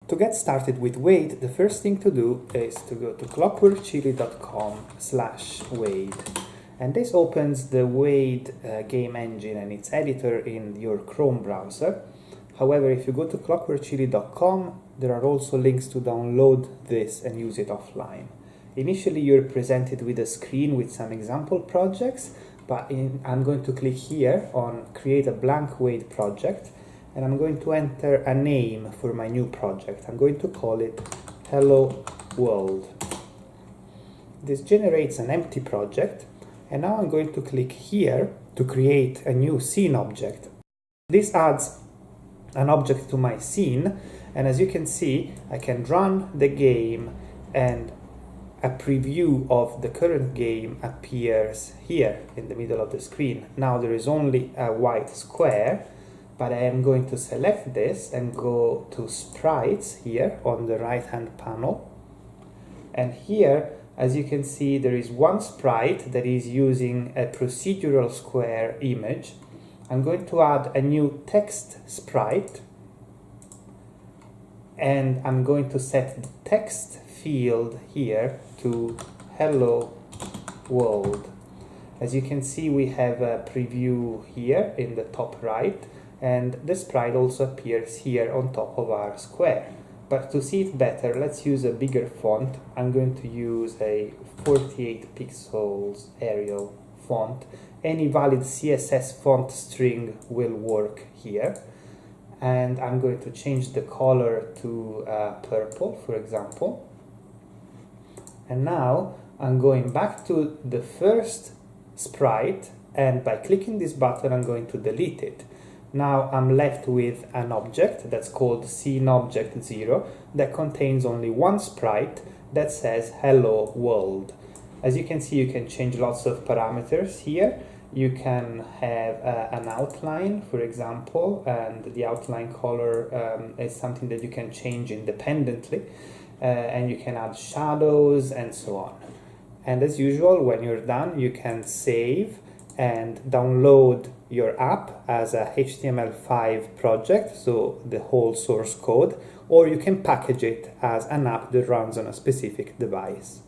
To get started with Wade, the first thing to do is to go to clockworkchili.com/Wade. And this opens the Wade game engine and its editor in your Chrome browser. However, if you go to clockworkchili.com, there are also links to download this and use it offline. Initially, you're presented with a screen with some example projects, but I'm going to click here on Create a Blank Wade Project, and I'm going to enter a name for my new project. I'm going to call it Hello World. This generates an empty project, and now I'm going to click here to create a new scene object. This adds an object to my scene, and as you can see, I can run the game and a preview of the current game appears here in the middle of the screen. Now there is only a white square, but I am going to select this and go to sprites here on the right hand panel. And here, as you can see, there is one sprite that is using a procedural square image. I'm going to add a new text sprite, and I'm going to set the text field here to Hello World. As you can see, we have a preview here in the top right, and the sprite also appears here on top of our square. But to see it better, let's use a bigger font. I'm going to use a 48 pixels Arial font. Any valid CSS font string will work here. And I'm going to change the color to purple, for example. And now I'm going back to the first sprite, and by clicking this button, I'm going to delete it. Now I'm left with an object that's called SceneObject0 that contains only one sprite that says Hello World. As you can see, you can change lots of parameters here. You can have an outline, for example, and the outline color is something that you can change independently, and you can add shadows and so on. And as usual, when you're done, you can save and download your app as a HTML5 project, so the whole source code, or you can package it as an app that runs on a specific device.